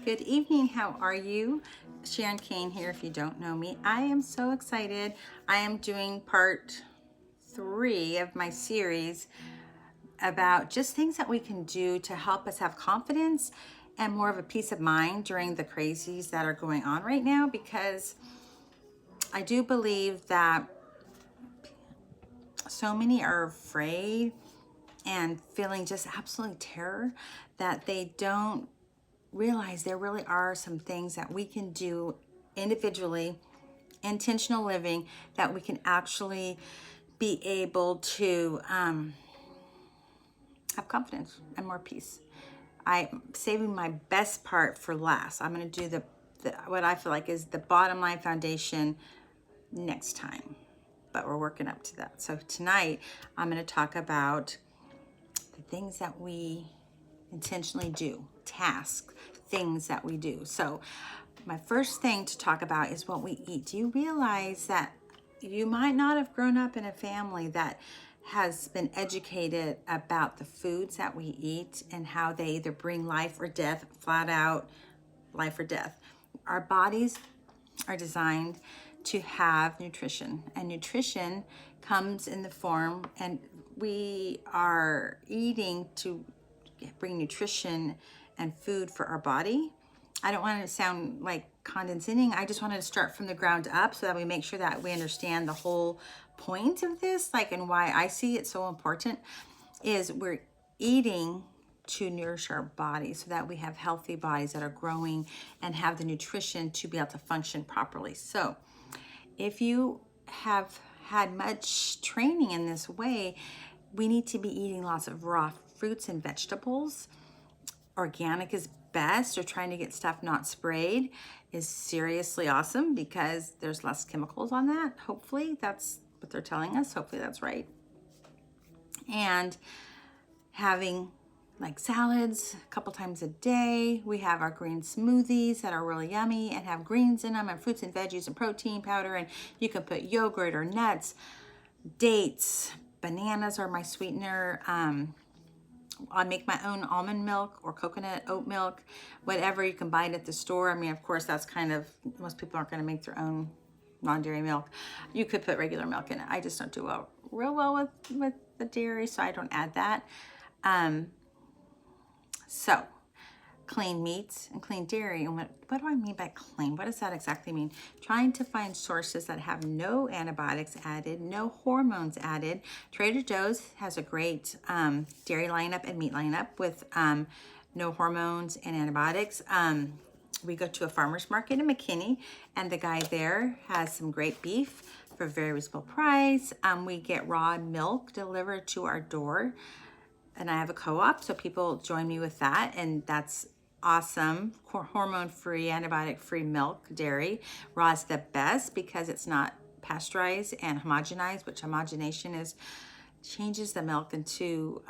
Good evening. How are you? Sharon Kane here. If you don't know me, I am so excited. I am doing part 3 of my series about just things that we can do to help us have confidence and more of a peace of mind during the crazies that are going on right now, because I do believe that so many are afraid and feeling just absolutely terror that they don't realize there really are some things that we can do individually, intentional living, that we can actually be able to have confidence and more peace. I'm saving my best part for last. I'm going to do the what I feel like is the bottom line foundation next time, but we're working up to that. So tonight I'm going to talk about the things that we intentionally do, tasks, things that we do. So my first thing to talk about is what we eat. Do you realize that you might not have grown up in a family that has been educated about the foods that we eat and how they either bring life or death, flat out life or death? Our bodies are designed to have nutrition, and nutrition comes in the form, and we are eating to bring nutrition and food for our body. I don't want to sound like condescending. I just wanted to start from the ground up so that we make sure that we understand the whole point of this, like, and why I see it so important is we're eating to nourish our bodies so that we have healthy bodies that are growing and have the nutrition to be able to function properly. So if you have had much training in this way, we need to be eating lots of raw fruits and vegetables. Organic is best, or trying to get stuff not sprayed is seriously awesome because there's less chemicals on that. Hopefully that's what they're telling us. Hopefully that's right. And having like salads a couple times a day. We have our green smoothies that are really yummy and have greens in them and fruits and veggies and protein powder, and you can put yogurt or nuts, dates, bananas are my sweetener. I make my own almond milk or coconut oat milk, whatever you can buy it at the store. I mean, of course, that's kind of, most people aren't going to make their own non-dairy milk. You could put regular milk in it. I just don't do real well with the dairy, so I don't add that. So clean meats and clean dairy. And what do I mean by clean? What does that exactly mean? Trying to find sources that have no antibiotics added, no hormones added. Trader Joe's has a great dairy lineup and meat lineup with no hormones and antibiotics. We go to a farmer's market in McKinney, and the guy there has some great beef for a very reasonable price. We get raw milk delivered to our door, and I have a co-op, so people join me with that, and that's awesome. Hormone-free, antibiotic-free milk, dairy. Raw is the best because it's not pasteurized and homogenized, which homogenation changes the milk into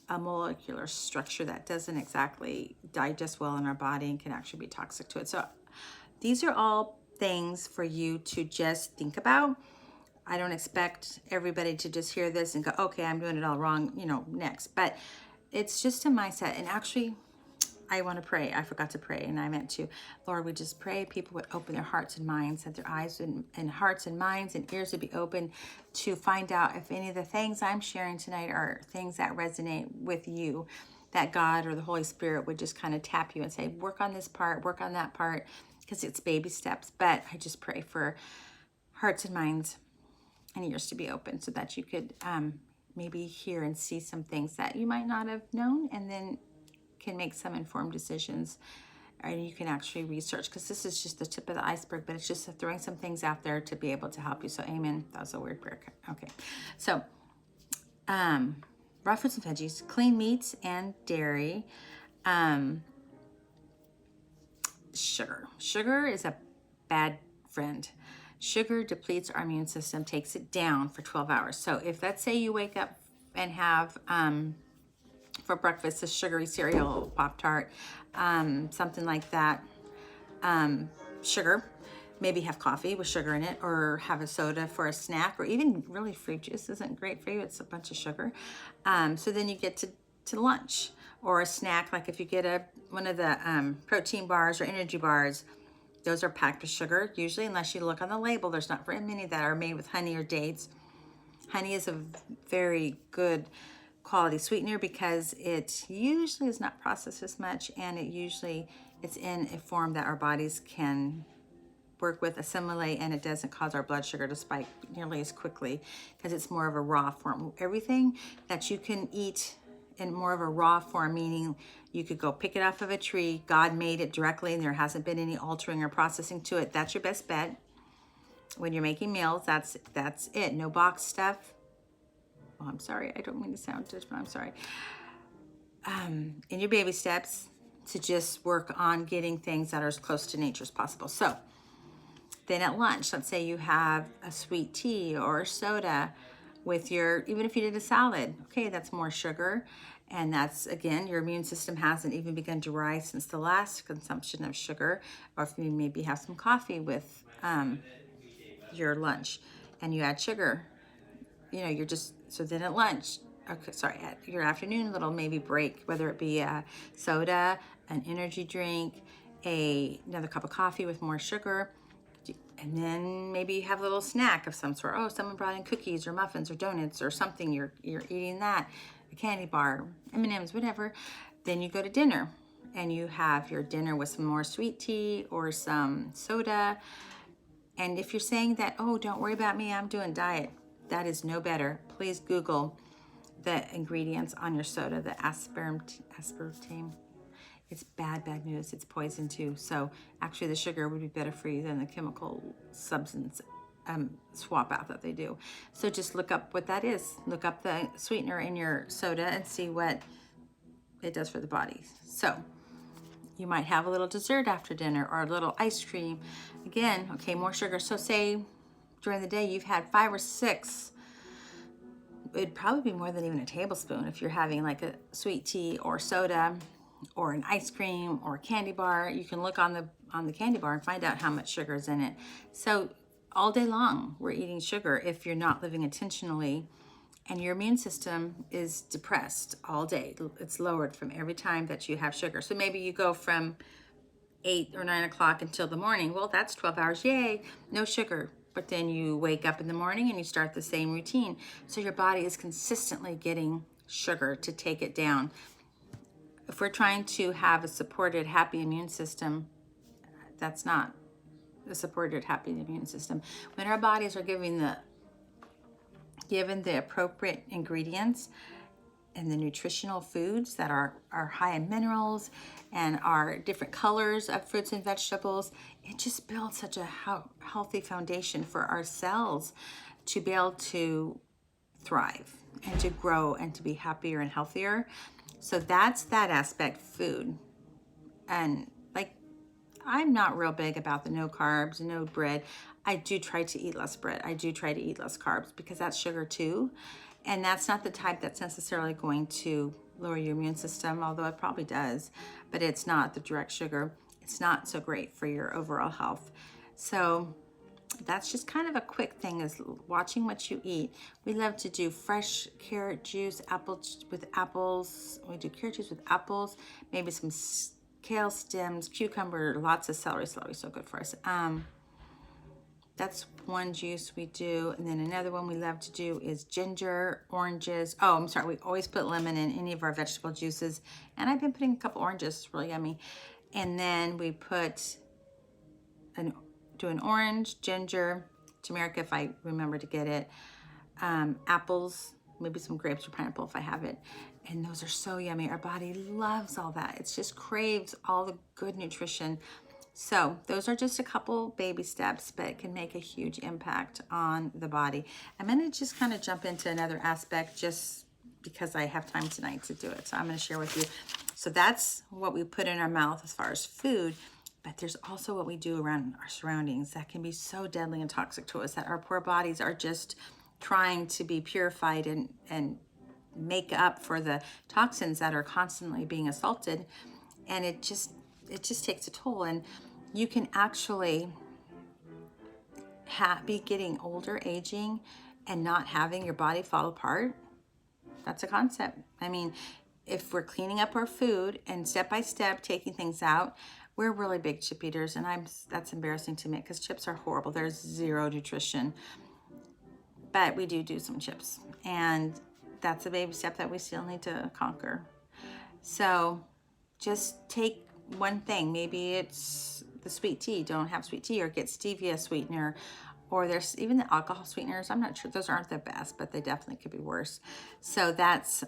a molecular structure that doesn't exactly digest well in our body and can actually be toxic to it. So these are all things for you to just think about. I don't expect everybody to just hear this and go, okay, I'm doing it all wrong, next. But it's just a mindset. And actually, I want to pray. I forgot to pray, and I meant to. Lord, we just pray people would open their hearts and minds, that their eyes and hearts and minds and ears would be open to find out if any of the things I'm sharing tonight are things that resonate with you, that God or the Holy Spirit would just kind of tap you and say, work on this part, work on that part, because it's baby steps. But I just pray for hearts and minds and ears to be open so that you could maybe hear and see some things that you might not have known, and then can make some informed decisions, and you can actually research, because this is just the tip of the iceberg, but it's just throwing some things out there to be able to help you. So amen. That was a weird prayer. Okay. So raw fruits and veggies, clean meats and dairy. Sugar is a bad friend. Sugar depletes our immune system, takes it down for 12 hours. So if, let's say, you wake up and have for breakfast a sugary cereal, Pop-Tart, something like that, sugar, maybe have coffee with sugar in it, or have a soda for a snack, or even really fruit juice isn't great for you. It's a bunch of sugar. So then you get to lunch. or a snack, like if you get one of the protein bars or energy bars, those are packed with sugar usually, unless you look on the label. There's not very many that are made with honey or dates. Honey is a very good quality sweetener because it usually is not processed as much, and it's in a form that our bodies can work with, assimilate, and it doesn't cause our blood sugar to spike nearly as quickly because it's more of a raw form. Everything that you can eat in more of a raw form, meaning you could go pick it off of a tree, God made it directly and there hasn't been any altering or processing to it, that's your best bet. When you're making meals, that's it. No box stuff. Oh, I'm sorry, I don't mean to sound judgmental, I'm sorry. In your baby steps, to just work on getting things that are as close to nature as possible. So then at lunch, let's say you have a sweet tea or a soda with even if you did a salad, okay, that's more sugar. And that's, again, your immune system hasn't even begun to rise since the last consumption of sugar. Or if you maybe have some coffee with your lunch and you add sugar, so then at lunch, okay, sorry, at your afternoon little maybe break, whether it be a soda, an energy drink, another cup of coffee with more sugar, and then maybe you have a little snack of some sort. Oh, someone brought in cookies or muffins or donuts or something. You're eating that, a candy bar, M&Ms, whatever. Then you go to dinner, and you have your dinner with some more sweet tea or some soda. And if you're saying that, oh, don't worry about me, I'm doing diet, that is no better. Please Google the ingredients on your soda, the aspartame. It's bad news. It's poison too. So actually the sugar would be better for you than the chemical substance swap out that they do. So just look up what that is. Look up the sweetener in your soda and see what it does for the body. So you might have a little dessert after dinner or a little ice cream. Again, okay, more sugar. So say during the day you've had 5 or 6. It'd probably be more than even a tablespoon if you're having like a sweet tea or soda or an ice cream or a candy bar. You can look on the candy bar and find out how much sugar is in it. So all day long we're eating sugar if you're not living intentionally, and your immune system is depressed all day. It's lowered from every time that you have sugar. So maybe you go from 8 or 9 o'clock until the morning. Well, that's 12 hours, yay, no sugar. But then you wake up in the morning and you start the same routine. So your body is consistently getting sugar to take it down. If we're trying to have a supported, happy immune system, that's not a supported, happy immune system. When our bodies are given the appropriate ingredients and the nutritional foods that are high in minerals and are different colors of fruits and vegetables, it just builds such a healthy foundation for our cells to be able to thrive and to grow and to be happier and healthier. So that's that aspect, food. And like, I'm not real big about the no carbs, no bread. I do try to eat less bread. I do try to eat less carbs because that's sugar too. And that's not the type that's necessarily going to lower your immune system, although it probably does, but it's not the direct sugar. It's not so great for your overall health. So that's just kind of a quick thing, is watching what you eat. We love to do fresh carrot juice, with apples. We do carrot juice with apples, maybe some kale stems, cucumber, lots of celery. Celery's so good for us. That's one juice we do. And then another one we love to do is ginger, oranges. Oh, I'm sorry. We always put lemon in any of our vegetable juices. And I've been putting a couple oranges. It's really yummy. And then we do an orange, ginger, turmeric if I remember to get it, apples, maybe some grapes or pineapple if I have it. And those are so yummy. Our body loves all that. It just craves all the good nutrition. So those are just a couple baby steps, but it can make a huge impact on the body. I'm going to just kind of jump into another aspect just because I have time tonight to do it. So I'm going to share with you. So that's what we put in our mouth as far as food, but there's also what we do around our surroundings that can be so deadly and toxic to us that our poor bodies are just trying to be purified and make up for the toxins that are constantly being assaulted. And it just takes a toll. And you can actually be getting older, aging, and not having your body fall apart. That's a concept. I mean, if we're cleaning up our food and step by step taking things out, we're really big chip eaters, and that's embarrassing to me because chips are horrible. There's zero nutrition, but we do some chips, and that's a baby step that we still need to conquer. So just take one thing. Maybe it's the sweet tea. Don't have sweet tea, or get stevia sweetener, or there's even the alcohol sweeteners. I'm not sure, those aren't the best, but they definitely could be worse. So that's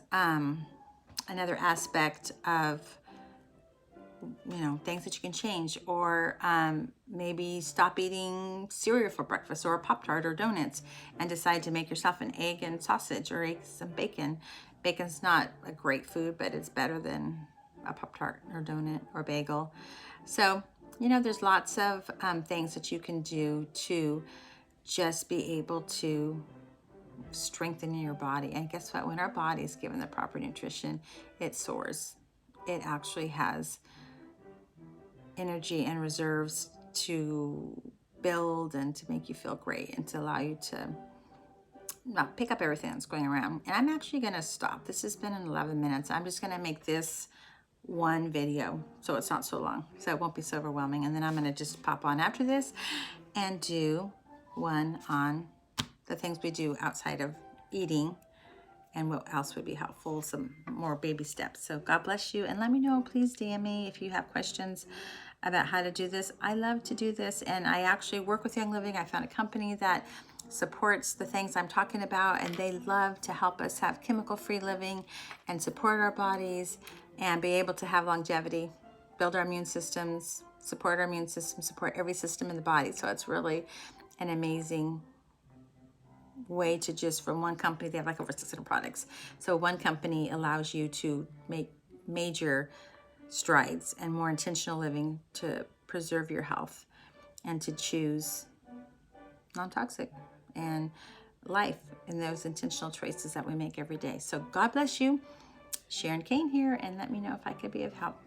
another aspect of, you know, things that you can change. Or maybe stop eating cereal for breakfast, or a Pop-Tart or donuts, and decide to make yourself an egg and sausage, or eggs and bacon. Bacon's not a great food, but it's better than a Pop-Tart or donut or bagel. So, you know, there's lots of things that you can do to just be able to strengthen your body. And guess what? When our body is given the proper nutrition, it soars. It actually has energy and reserves to build and to make you feel great, and to allow you to pick up everything that's going around. And I'm actually going to stop. This has been 11 minutes. I'm just going to make this one video so it's not so long, so it won't be so overwhelming. And then I'm going to just pop on after this and do one on the things we do outside of eating and what else would be helpful, some more baby steps. So God bless you, and let me know. Please DM me if you have questions about how to do this. I love to do this, and I actually work with Young Living. I found a company that supports the things I'm talking about, and they love to help us have chemical-free living and support our bodies and be able to have longevity, build our immune systems, support our immune system, support every system in the body. So it's really an amazing way to just, from one company, they have like over 600 products. So one company allows you to make major strides and more intentional living to preserve your health and to choose non-toxic and life in those intentional choices that we make every day. So God bless you. Sharon Kane here, and let me know if I could be of help.